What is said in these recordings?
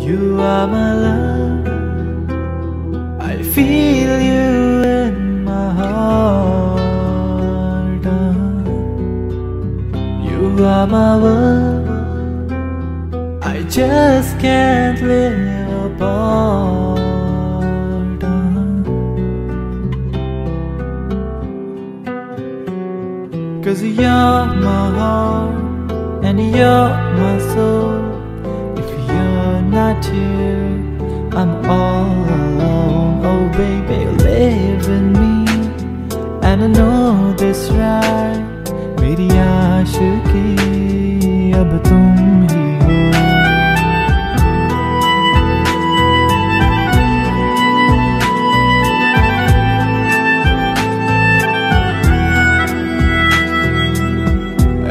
You are my love, I feel you in my heart. You are my world, I just can't live apart. Cause you're my heart and you're my soul. If you're not here, I'm all alone. Oh baby, live in me, and I know this right. मेरी आशिकी अब तुम ही हो.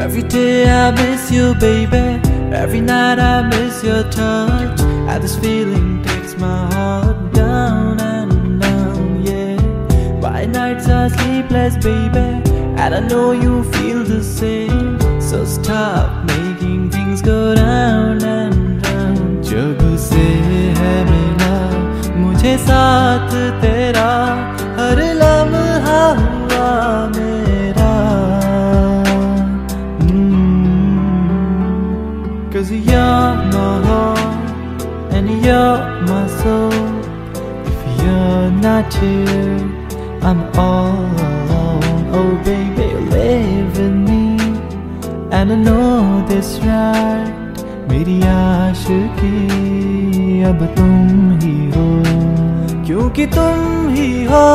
Every day I miss you, baby. Every night I miss your touch. And this feeling takes my heart down and down, yeah. My nights are sleepless, baby, and I know you feel the same. So stop making things go round and round. जब से है मिला मुझे साथ तेरा, हर लम्हा हुआ मेरा. Cause you're my heart and you're my soul. If you're not here, I'm all alone. Oh baby, live in me, and I know this right. मेरी आशिकी अब तुम ही हो. क्योंकि तुम ही हो,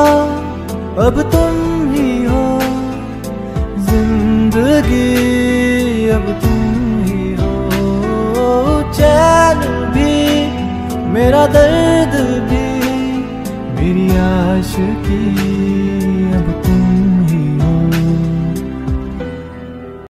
अब तुम ही हो. जिंदगी अब तुम ही हो. चैन भी, मेरा दर्द भी, मेरी आशिकी अब तुम